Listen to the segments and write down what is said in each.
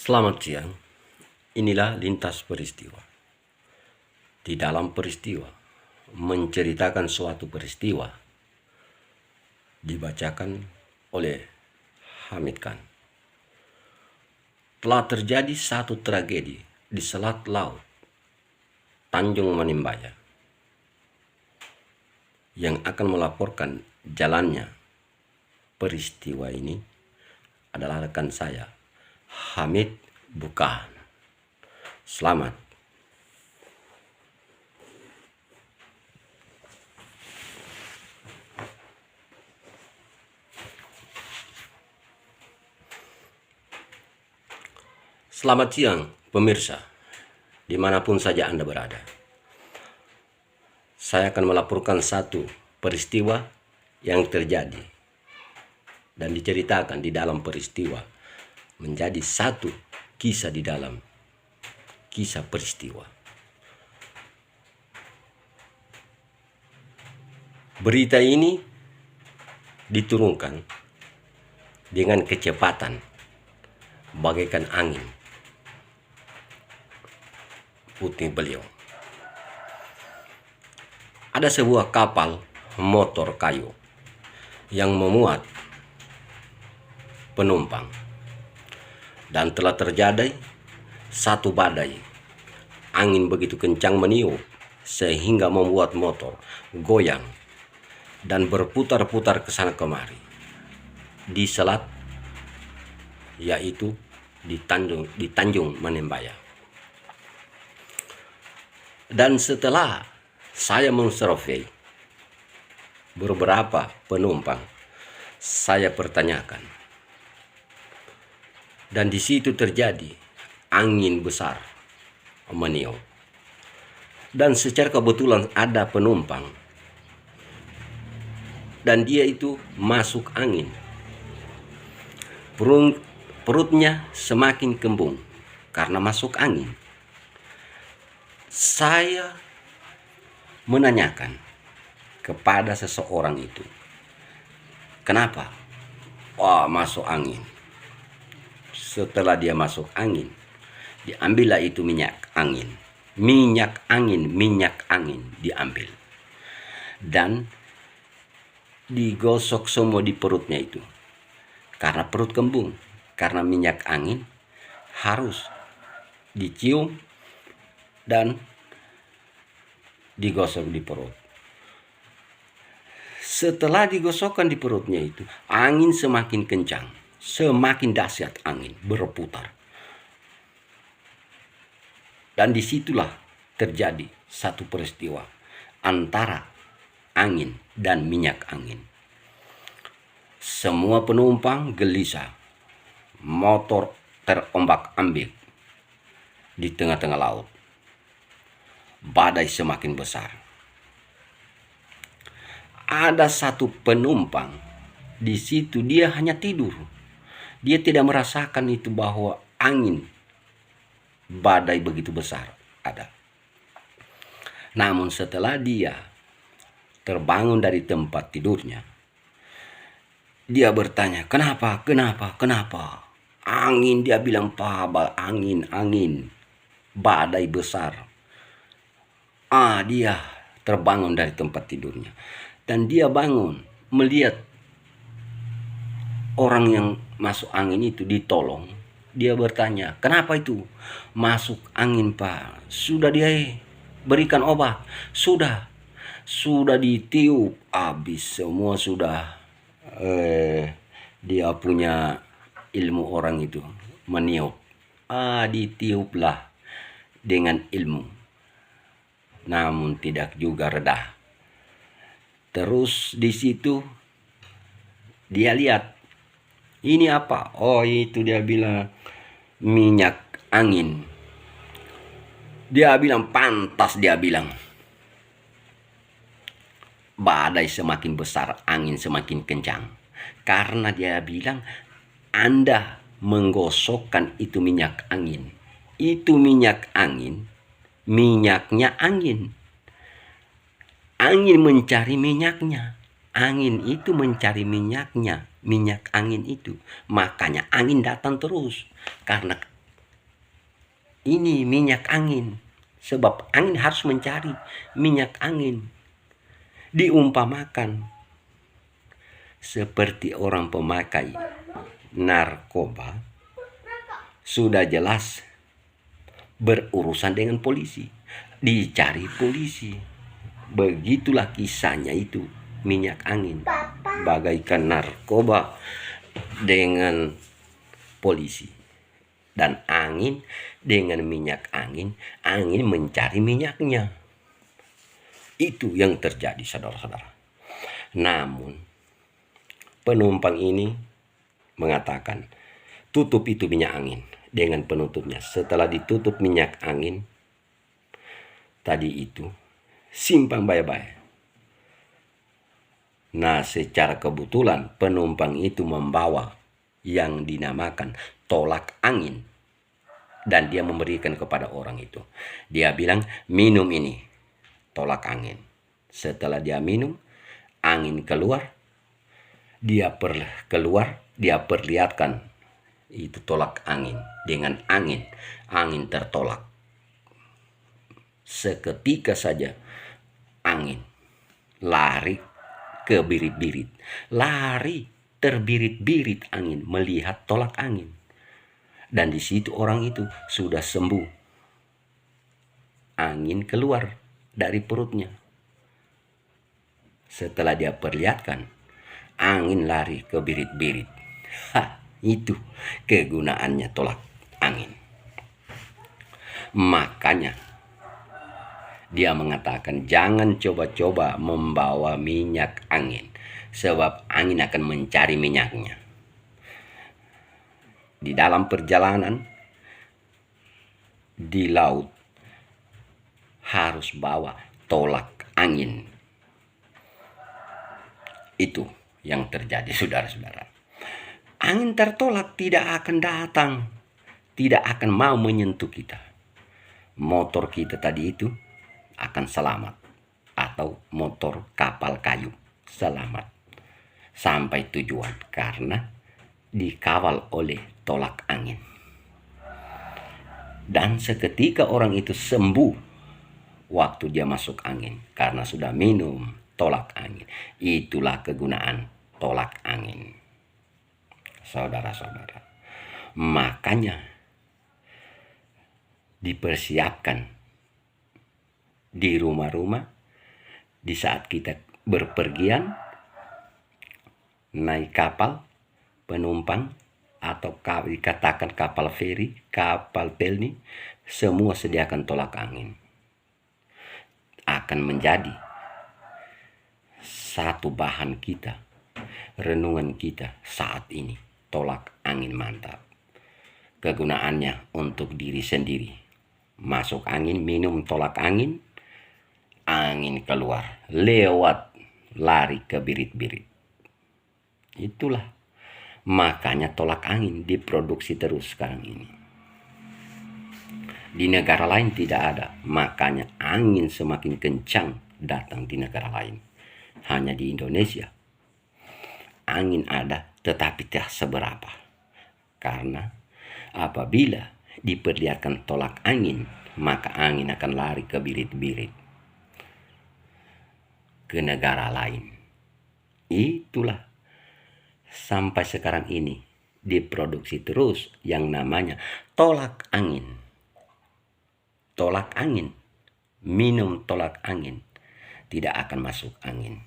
Selamat siang, inilah lintas peristiwa. Di dalam peristiwa, menceritakan suatu peristiwa, dibacakan oleh Hamid Khan. Telah terjadi satu tragedi di Selat Laut, Tanjung Manimbaya, yang akan melaporkan jalannya peristiwa ini adalah rekan saya, Hamid Bukan. Selamat. Selamat siang pemirsa, dimanapun saja Anda berada. Saya akan melaporkan satu peristiwa yang terjadi dan diceritakan di dalam peristiwa menjadi satu kisah di dalam kisah peristiwa. Berita ini diturunkan dengan kecepatan bagaikan angin putih beliung. Ada sebuah kapal motor kayu yang memuat penumpang dan telah terjadi satu badai. Angin begitu kencang meniup sehingga membuat motor goyang dan berputar-putar ke sana kemari di selat, yaitu di Tanjung Manimbaya. Dan setelah saya mensurvei beberapa penumpang, saya pertanyakan, dan di situ terjadi angin besar meniup. Dan secara kebetulan ada penumpang dan dia itu masuk angin. Perutnya semakin kembung karena masuk angin. Saya menanyakan kepada seseorang itu, kenapa? Wah, masuk angin. Setelah dia masuk angin, diambillah itu minyak angin diambil dan digosok semua di perutnya itu. Karena perut kembung, karena minyak angin harus dicium dan digosok di perut. Setelah digosokkan di perutnya itu, angin semakin kencang, semakin dahsyat angin berputar. Dan disitulah terjadi satu peristiwa antara angin dan minyak angin. Semua penumpang gelisah, motor terombak-ambing di tengah-tengah laut. Badai semakin besar. Ada satu penumpang di situ, dia hanya tidur. Dia tidak merasakan itu bahwa angin badai begitu besar ada. Namun setelah dia terbangun dari tempat tidurnya, dia bertanya, kenapa? Angin, dia bilang, Pak, angin, badai besar. Dia terbangun dari tempat tidurnya. Dan dia bangun, melihat orang yang masuk angin itu ditolong. Dia bertanya, kenapa itu masuk angin, Pak? Sudah dia berikan obat? Sudah ditiup, habis semua sudah. Dia punya ilmu orang itu meniup. Ditiuplah dengan ilmu, namun tidak juga reda. Terus di situ dia lihat, ini apa? Oh, itu dia bilang minyak angin. Dia bilang pantas, dia bilang. Badai semakin besar, angin semakin kencang. Karena dia bilang, Anda menggosokkan itu minyak angin. Itu minyak angin, minyaknya angin. Angin mencari minyaknya. Angin itu mencari minyaknya, minyak angin itu. Makanya angin datang terus. Karena ini minyak angin. Sebab angin harus mencari minyak angin. Diumpamakan seperti orang pemakai narkoba, sudah jelas berurusan dengan polisi, dicari polisi. Begitulah kisahnya itu minyak angin, bagaikan narkoba dengan polisi, dan angin dengan minyak angin, angin mencari minyaknya. Itu yang terjadi, saudara-saudara. Namun penumpang ini mengatakan, tutup itu minyak angin dengan penutupnya. Setelah ditutup minyak angin tadi itu, simpan baik-baik. Nah, secara kebetulan penumpang itu membawa yang dinamakan tolak angin, dan dia memberikan kepada orang itu. Dia bilang, minum ini tolak angin. Setelah dia minum, angin keluar, dia perlihatkan itu tolak angin dengan angin tertolak. Seketika saja angin lari ke birit-birit, lari terbirit-birit angin melihat tolak angin, dan di situ orang itu sudah sembuh. Angin keluar dari perutnya. Setelah dia perlihatkan, angin lari ke birit-birit. Itu kegunaannya tolak angin. Makanya dia mengatakan, jangan coba-coba membawa minyak angin, sebab angin akan mencari minyaknya. Di dalam perjalanan di laut harus bawa tolak angin. Itu yang terjadi, saudara-saudara. Angin tertolak tidak akan datang, tidak akan mau menyentuh kita. Motor kita tadi itu akan selamat, atau motor kapal kayu selamat sampai tujuan karena dikawal oleh tolak angin. Dan seketika orang itu sembuh waktu dia masuk angin karena sudah minum tolak angin. Itulah kegunaan tolak angin, saudara-saudara. Makanya dipersiapkan di rumah-rumah di saat kita berpergian naik kapal penumpang, atau dikatakan kapal feri, kapal pelni, semua sediakan tolak angin. Akan menjadi satu bahan kita, renungan kita saat ini, tolak angin mantap. Kegunaannya untuk diri sendiri. Masuk angin, minum tolak angin, angin keluar, lewat, lari ke birit-birit. Itulah makanya tolak angin diproduksi terus sekarang ini. Di negara lain tidak ada, makanya angin semakin kencang datang di negara lain. Hanya di Indonesia angin ada tetapi tidak seberapa, karena apabila diperlihatkan tolak angin, maka angin akan lari ke birit-birit, ke negara lain. Itulah sampai sekarang ini diproduksi terus yang namanya tolak angin. Tolak angin, minum tolak angin, tidak akan masuk angin.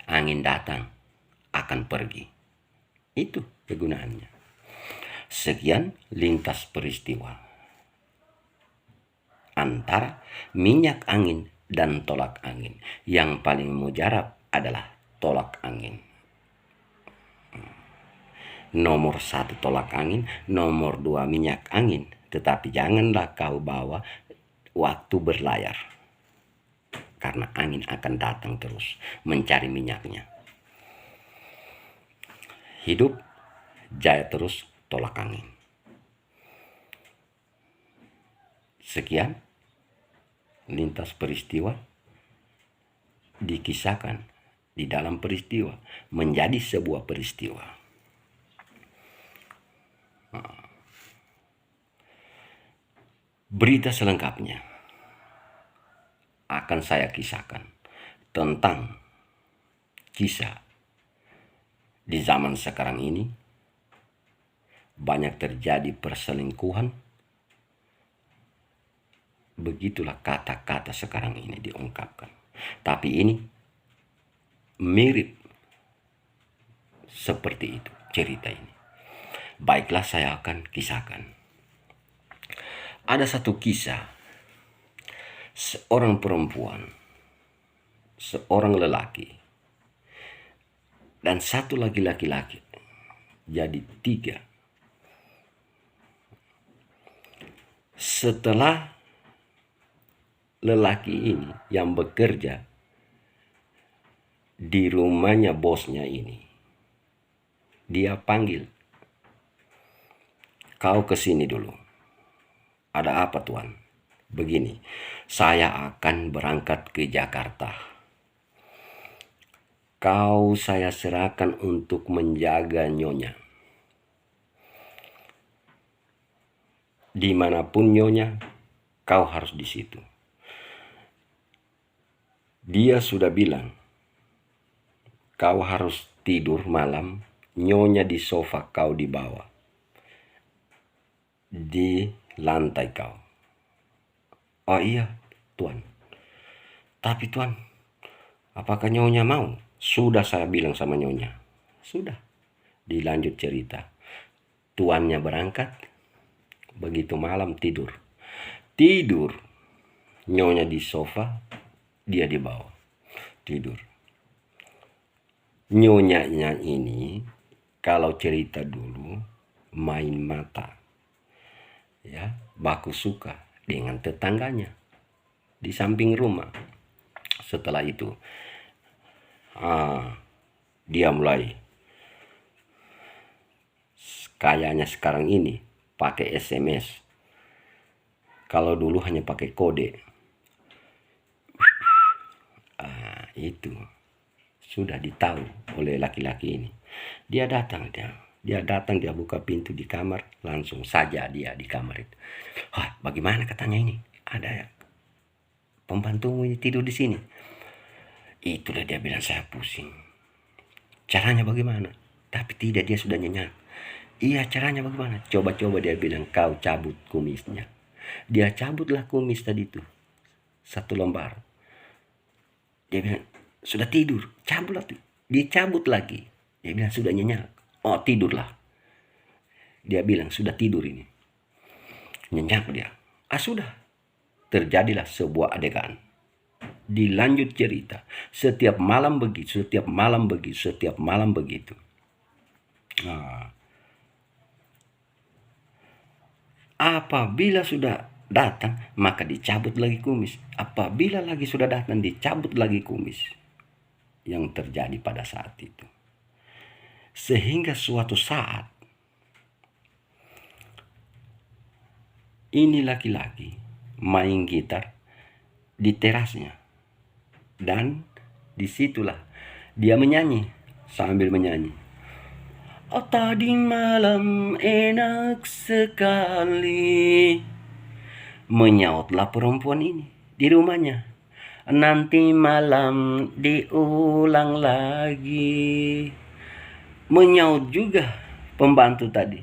Angin datang, akan pergi. Itu kegunaannya. Sekian lintas peristiwa antara minyak angin dan tolak angin. Yang paling mujarab adalah tolak angin. Nomor 1 tolak angin, nomor 2 minyak angin. Tetapi janganlah kau bawa waktu berlayar, karena angin akan datang terus mencari minyaknya. Hidup jaya terus tolak angin. Sekian lintas peristiwa dikisahkan di dalam peristiwa menjadi sebuah peristiwa. Berita selengkapnya akan saya kisahkan tentang kisah di zaman sekarang ini banyak terjadi perselingkuhan. Begitulah kata-kata sekarang ini diungkapkan. Tapi ini mirip seperti itu cerita ini. Baiklah, saya akan kisahkan. Ada satu kisah, seorang perempuan, seorang lelaki, dan satu lagi laki-laki. Jadi 3. Setelah lelaki ini yang bekerja di rumahnya bosnya ini, dia panggil, "Kau kesini dulu." "Ada apa, Tuan?" "Begini, saya akan berangkat ke Jakarta. Kau saya serahkan untuk menjaga Nyonya. Dimanapun Nyonya, kau harus di situ. Dia sudah bilang, kau harus tidur malam, Nyonya di sofa, kau di bawah, di lantai kau." "Oh iya, Tuan. Tapi Tuan, apakah Nyonya mau?" "Sudah saya bilang sama Nyonya." Sudah. Dilanjut cerita. Tuannya berangkat, begitu malam tidur. Nyonya di sofa, dia di bawah tidur. Nyonyanya ini kalau cerita dulu main mata, ya, baku suka dengan tetangganya di samping rumah. Setelah itu dia mulai kayaknya sekarang ini pakai SMS. Kalau dulu hanya pakai kode. Itu sudah ditahu oleh laki-laki ini. Dia datang, dia buka pintu di kamar, langsung saja dia di kamar itu. Bagaimana katanya ini? "Ada pembantumu ini tidur di sini." Itulah dia bilang, "Saya pusing. Caranya bagaimana?" Tapi tidak, dia sudah nyenyak. "Iya, caranya bagaimana?" Coba-coba dia bilang, "Kau cabut kumisnya." Dia cabutlah kumis tadi itu, 1 lembar. Dia bilang, "Sudah tidur." Cabutlah tuh. Dia cabut lagi. Dia bilang, "Sudah nyenyak." "Oh, tidurlah." Dia bilang, "Sudah tidur ini." Nyenyak dia. Sudah. Terjadilah sebuah adegan. Dilanjut cerita. Setiap malam begitu. Apabila sudah datang, maka dicabut lagi kumis. Apabila lagi sudah datang, dicabut lagi kumis. Yang terjadi pada saat itu. Sehingga suatu saat, ini laki-laki main gitar di terasnya. Dan disitulah dia menyanyi, sambil menyanyi. Tadi malam enak sekali. Menyautlah perempuan ini di rumahnya. Nanti malam diulang lagi. Menyaut juga pembantu tadi.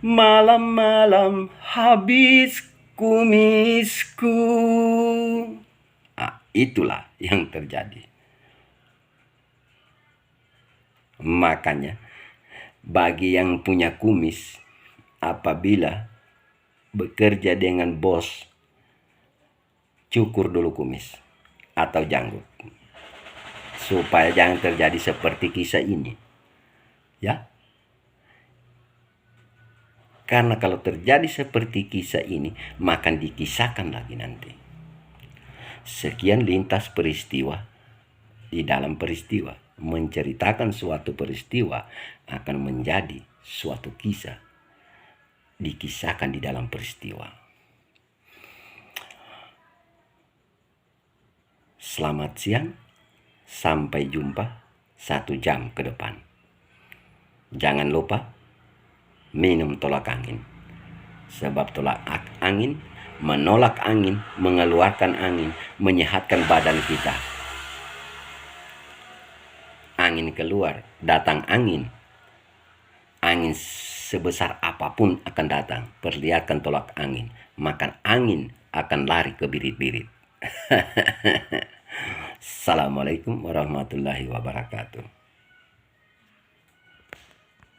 Malam-malam habis kumisku. Itulah yang terjadi. Makanya bagi yang punya kumis, apabila bekerja dengan bos, cukur dulu kumis atau janggut, supaya jangan terjadi seperti kisah ini, ya. Karena kalau terjadi seperti kisah ini, maka dikisahkan lagi nanti. Sekian lintas peristiwa di dalam peristiwa. Menceritakan suatu peristiwa akan menjadi suatu kisah, dikisahkan di dalam peristiwa. Selamat siang, sampai jumpa 1 jam ke depan. Jangan lupa minum tolak angin. Sebab tolak angin, menolak angin, mengeluarkan angin, menyehatkan badan kita. Angin keluar, datang angin. Angin sebesar apapun akan datang. Perlihatkan tolak angin. Maka angin akan lari ke birit-birit. Assalamualaikum warahmatullahi wabarakatuh.